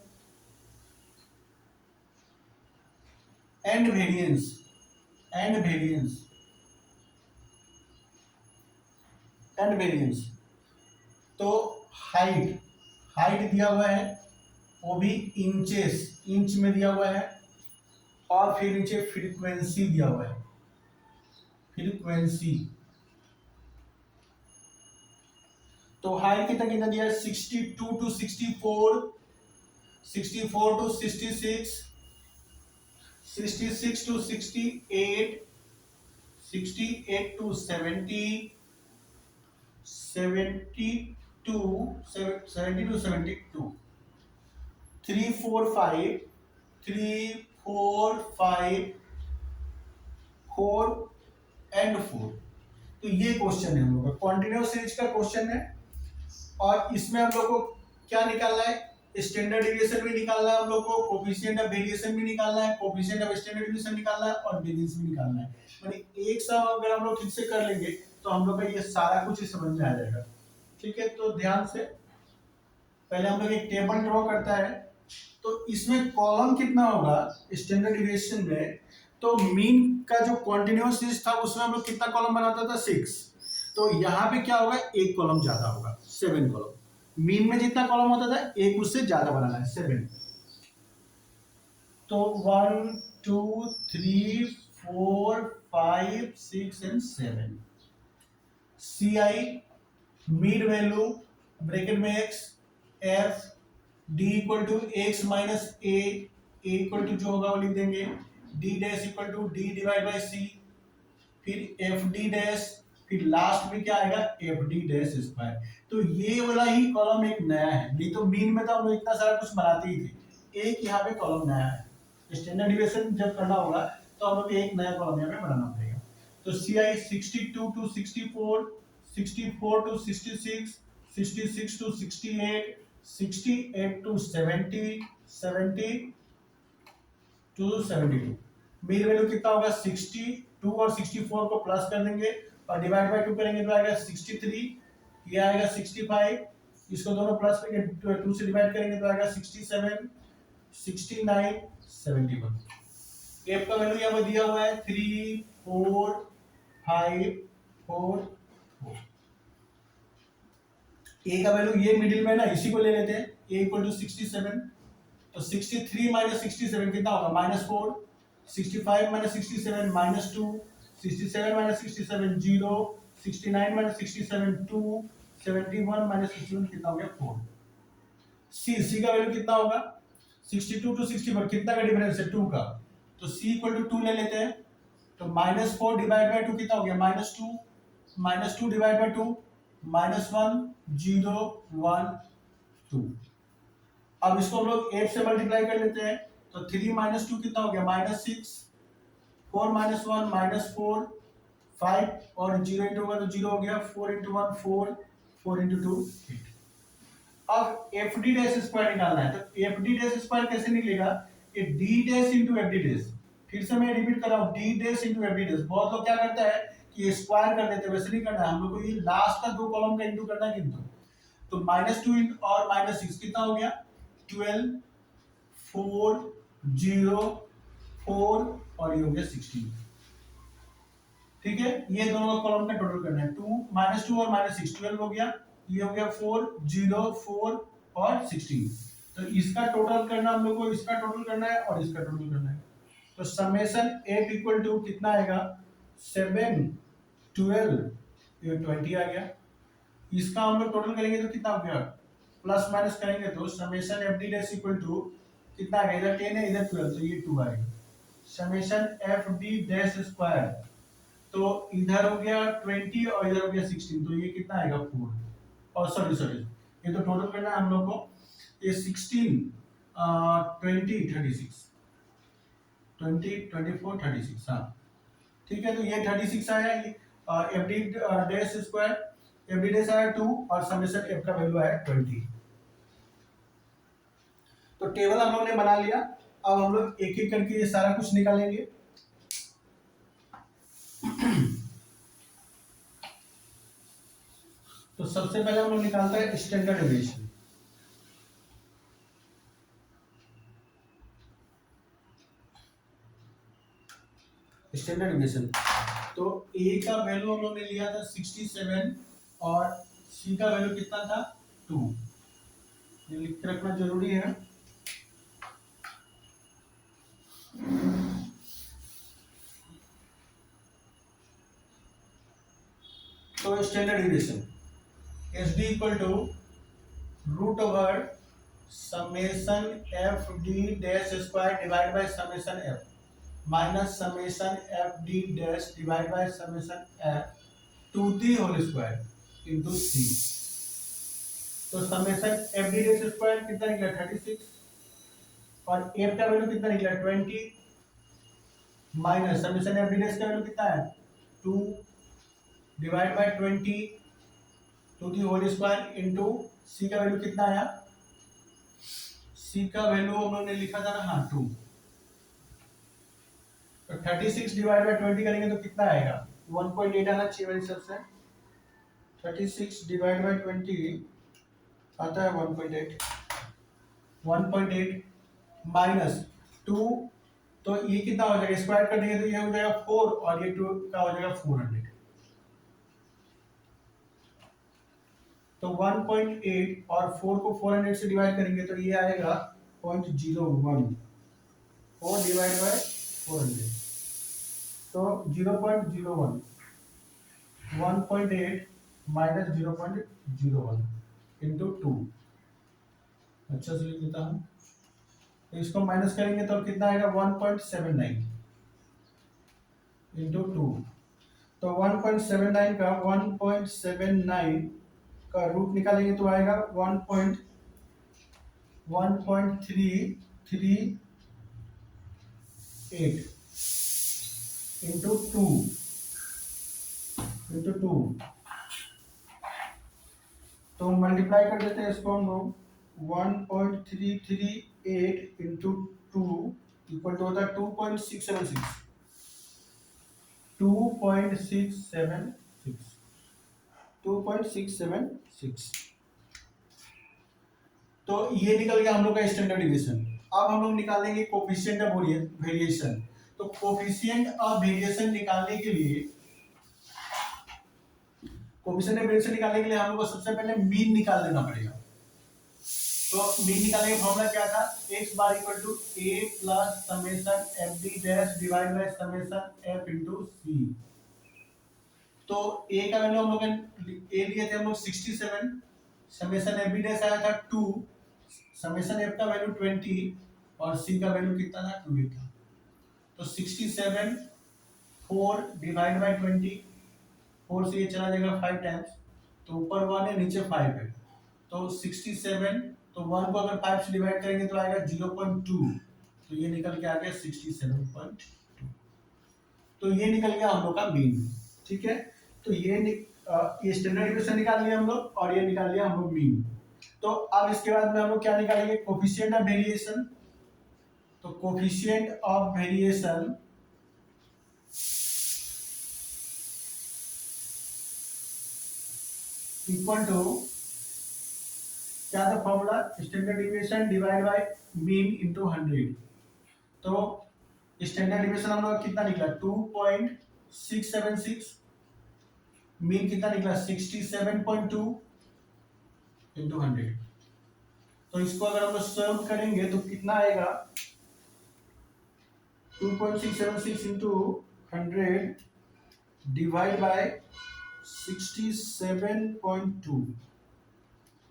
and variance, and variance, and variance. तो हाइट, हाइट दिया हुआ है वो भी इंचेस, इंच में दिया हुआ है, और फिर नीचे फ्रीक्वेंसी दिया हुआ है, फ्रीक्वेंसी। तो हाइट कितना कितना दिया है, 62 to 64, 64 to 66, 66 to 68, 68 to 70, 70 to 72, 3 4 5, 3 4 5 4 and 4। तो ये क्वेश्चन है हम लोग का, कॉन्टिन्यूअस सीरीज का क्वेश्चन है, और इसमें हम लोग को क्या निकालना है, स्टैंडर्ड डिविएशन भी निकालना है हम लोग को, कोफिशिएंट ऑफ वेरिएशन भी निकालना है, कोफिशिएंट ऑफ स्टैंडर्ड डिविएशन निकालना है, और वेरिएंस भी निकालना है। यानी एक साथ अगर हम लोग ठीक से कर लेंगे तो हम लोग का ये सारा कुछ ही समझ में आ जाएगा। ठीक है, तो ध्यान से पहले हम लोग एक टेबल ड्रॉ करता है, तो इसमें कॉलम कितना होगा स्टैंडर्ड डिविएशन में, तो मीन का जो कॉन्टिन्यूअस सीरीज था उसमें हम लोग कितना कॉलम बनाता था, 6। तो यहाँ पे क्या होगा, एक कॉलम ज्यादा होगा, 7 कॉलम। मीन में जितना कॉलम होता था एक उससे ज्यादा बनाना है, 7। तो 1 2 3 4 5 6 and 7। C i mid value bracket में x, f d equal to x minus a equal to जो होगा वो लिख देंगे, d dash equal to d divide by c, फिर एफ डी डैश, फिर लास्ट में क्या आएगा, एफ डी डैश स्क्वायर। तो ये वाला ही कॉलम एक नया है, नहीं तो मीन में तो हम लोग इतना सारा कुछ बनाते ही थे, एक यहाँ पे कॉलम नया है। स्टैंडर्ड डिविएशन जब करना होगा तो हम लोग एक नया कॉलम यहाँ पे बनाना पड़ेगा। तो सी I 62 to 64, 64 to 66, 66 to 68, 68 to 70, 70 to 72। Mean value कितना होगा, 62 और 64 को प्लस कर देंगे और डिवाइड बाय 2 करेंगे तो आएगा 63, ये आएगा 65, इसको दोनों प्लस करके 2 से डिवाइड करेंगे तो आएगा 67, 69, 71। एफ का वैल्यू यहाँ पर दिया हुआ है 3 4 5 4 4। ए का वैल्यू ये मिडिल में ना, इसी को ले लेते हैं, ए इक्वल टू 67। तो 63 माइनस 67 कितना होगा, -4, 65 माइनस 67 -2, 67 माइनस 67 0, 69 माइनस 67 2, 71 माइनस 61 कितना हो गया, 4। सी का वैल्यू कितना होगा, 62 टू 64 कितना का डिफरेंस है, 2 का, तो सी इक्वल टू 2 ले लेते हैं। तो -4 डिवाइड बाय 2 कितना हो गया, -2, -2 डिवाइड बाय 2, -1 0 1 2। अब इसको हम लोग 8 से मल्टीप्लाई कर लेते हैं, तो 3 माइनस 2 कितना हो गया, -6, 4 माइनस 1 -4, 5 और 0 इंटू होगा तो 0 हो गया, 4 इंटू 1 4, 4 इंटू 2 8। अब एफ डी डैश स्क्वायर निकालना है, तो एफ डी डैश स्क्वायर कैसे निकलेगा, ये D dash into F D dash. फिर से मैं रिपीट कर रहा हूँ, D dash into F D dash. बहुत लोग क्या करता है कि स्क्वायर कर देते हैं, वैसे नहीं करना है, हम लोग को ये लास्ट का 2 कॉलम का इंटू करना है किंतु। तो -2 और -6 कितना हो गया, 12 4 0 4 और ये हो गया 16। ठीक है, ये दोनों का कॉलम का टोटल करना है, 2 और -6 12 हो गया, ये हो गया 4 0 4 और 16। तो इसका टोटल करना हम लोग को, इसका टोटल करना है और इसका टोटल करना है। तो समेशन एफ इक्वल टू कितना आएगा, 7 12 ये 20 आ गया। इसका हम लोग टोटल करेंगे तो कितना हो गया, प्लस माइनस करेंगे तो summation F D dash equal to कितना आएगा, इधर 10 है इधर 12, तो ये 2 आएगा। Summation F D dash square, तो इधर हो गया 20 और इधर हो गया 16, तो ये कितना आएगा 4। और सॉरी ये तो टोटल करना है हम लोग को, ये 16 20 36 20 24 36, हाँ ठीक है। तो ये 36 आया F D dash square. Every days आया 2 और समेशन एफ का वैल्यू आया 20। तो टेबल हम लोग ने बना लिया। अब हम लोग एक एक करके ये सारा कुछ निकालेंगे। तो सबसे पहले हम लोग निकालते हैं स्टैंडर्ड डेविएशन। स्टैंडर्ड डेविएशन तो ए का वैल्यू हम लोग ने लिया था 67 और सी का वैल्यू कितना था 2। ये लिख के रखना जरूरी है। तो standard deviation s d equal to root over summation F D dash square divide by summation F minus summation F D dash divide by summation F to the whole square into c. तो summation F D dash square कितना निकला 36 और F का value कितना निकला 20 minus summation F D dash का value कितना है 2 divide by 20 to the whole square into c का वैल्यू कितना आया। सी का वैल्यू हम लोगों ने लिखा था ना, हाँ 2। तो 36 डिवाइड बाय 20 करेंगे तो कितना आएगा 1.8 आना चाहिए मेरे हिसाब से। 36 डिवाइड बाय 20 आता है 1.8 माइनस 2। तो ये कितना हो जाएगा स्क्वायर कर देंगे तो ये हो जाएगा 4 और ये 2 का हो जाएगा 400। तो 1.8 और 4 को 400 से डिवाइड करेंगे तो ये आएगा 0.01 4 डिवाइड बाय 400 तो 0.01 1.8 माइनस 0.01 इंटू 2। अच्छा से लिख देता हूँ। तो इसको माइनस करेंगे तो कितना आएगा 1.79 इंटू 2। तो 1.79 का 1.79 का रूट निकालेंगे तो आएगा 1.1338 इंटू 2 तो मल्टीप्लाई कर देते हैं इसको हम लोग 1.338 इंटू 2 इक्वल टू होता है 2.676 2.676 तो ये निकल गया हम लोग का स्टैंडर्ड डेविएशन। अब हम लोग निकालेंगे कोफिशिएंट ऑफ वेरिएशन। तो कोफिशिएंट ऑफ वेरिएशन निकालने के लिए कोफिशिएंट ऑफ वेरिएशन निकालने के लिए हम लोग को सबसे पहले मीन निकाल लेना पड़ेगा। तो मीन निकालने का फॉर्मूला क्या था x bar equal to a plus summation F D dash divide by summation f into c. तो a का वैल्यू हम लोग a लिए थे हम लोग 67 समेशन एफ डी डैश आया था 2 समेशन f का वैल्यू 20 और c का वैल्यू कितना था 2 था। तो 67 4 डिवाइड बाय 20 4 से ये चला जाएगा 5 टाइम्स तो ऊपर 1 है नीचे 5 है तो 67 तो 1 को अगर 5 से डिवाइड करेंगे तो आएगा 0.2 तो ये निकल के आ गया 67.2। तो ये निकल गया हम लोग का मीन। ठीक है तो ये स्टैंडर्ड डेविएशन निकाल लिया हम लोग और ये निकाल लिया हम लोग मीन। तो अब इसके बाद में हम लोग क्या निकालेंगे कोफिशिएंट ऑफ वेरिएशन। तो coefficient of variation equal to क्या था formula standard deviation divide by mean into 100। तो स्टैंडर्ड डेविएशन हम लोग कितना निकला 2.676 मीन कितना निकला 67.2 इनटू 100। तो इसको अगर हम लोग सॉल्व करेंगे तो कितना आएगा 2.676 इनटू 100 डिवाइड बाय 67.2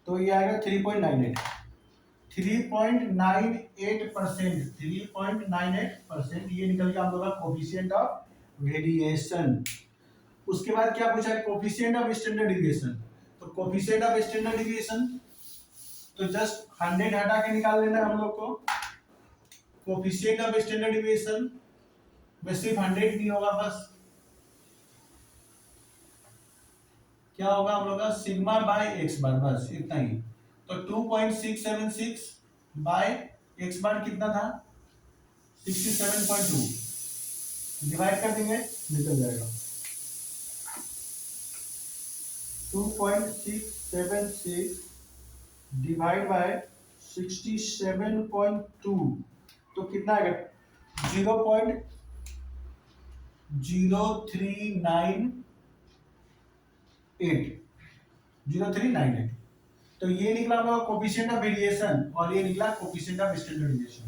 तो ये आएगा 3.98 ये निकल गया हम लोग का कोफिशिएंट ऑफ वेरिएशन। उसके बाद क्या पूछा है कोफिशिएंट ऑफ स्टैंडर्ड डेविएशन। तो कोफिशिएंट ऑफ स्टैंडर्ड डेविएशन तो जस्ट 100 हटा के निकाल लेना है हम लोग को। कोफिशिएंट ऑफ स्टैंडर्ड डेविएशन में सिर्फ 100 नहीं होगा बस क्या होगा हम लोग का सिग्मा बाय एक्स बार, बस इतना ही। तो 2.676 बाय एक्स बार कितना था 67.2, डिवाइड कर देंगे निकल जाएगा 2.676 डिवाइड बाय 67.2 तो कितना आएगा 0.0398 तो ये निकला हमारा कोफिशिएंट ऑफ वेरिएशन और ये निकला कोफिशिएंट ऑफ स्टैंडर्ड डिविएशन।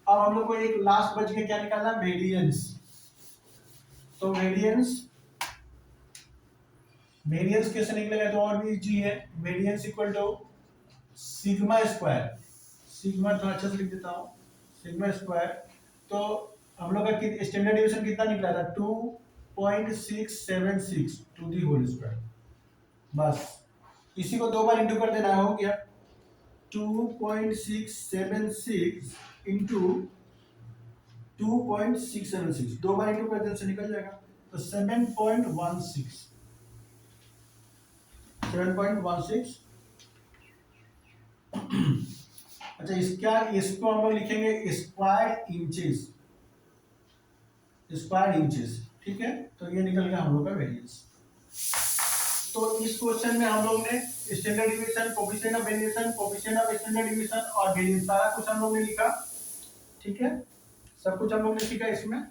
अब हम लोग को एक लास्ट बच के क्या निकालना वेरिएंस। तो वेरिएंस कैसे निकलेगा तो और भी इजी है। Variance equal to sigma square, sigma तो अच्छा से लिख देता हूँ सिग्मा स्क्वायर। तो हम लोग का स्टैंडर्ड डिवीजन कितना निकला था 2.676 टू दी होल स्क्वायर, बस इसी को दो बार इंटू कर देना हो गया 2.676 इंटू 2.676 दो बार इंटू कर देने से निकल जाएगा तो 7.16 अच्छा इसको हम लोग लिखेंगे स्क्वायर इंचेस, ठीक है। तो ये निकल गया हम लोग का वेरिएंस। तो इस क्वेश्चन में हम लोग ने standard division, coefficient of variation, coefficient of standard division और वेरिएंस सारा कुछ हम लोग ने लिखा, ठीक है, सब कुछ हम लोग ने सीखा इसमें।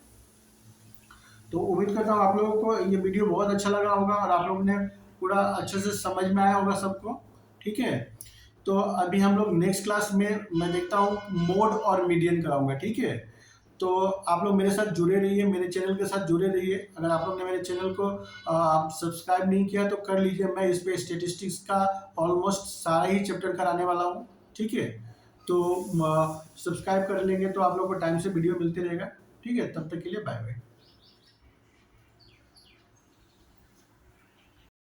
तो उम्मीद करता हूँ आप लोगों को ये वीडियो बहुत अच्छा लगा होगा और आप लोग ने पूरा अच्छे से समझ में आया होगा सबको, ठीक है। तो अभी हम लोग नेक्स्ट क्लास में मैं देखता हूँ मोड और मीडियन कराऊंगा, ठीक है। तो आप लोग मेरे साथ जुड़े रहिए, मेरे चैनल के साथ जुड़े रहिए। अगर आप लोग ने मेरे चैनल को सब्सक्राइब नहीं किया तो कर लीजिए, मैं इस पे स्टेटिस्टिक्स का ऑलमोस्ट सारा ही चैप्टर कराने वाला हूँ, ठीक है। तो सब्सक्राइब कर लेंगे तो आप लोग को टाइम से वीडियो मिलते रहेगा, ठीक है। तब तक के लिए बाय बाय।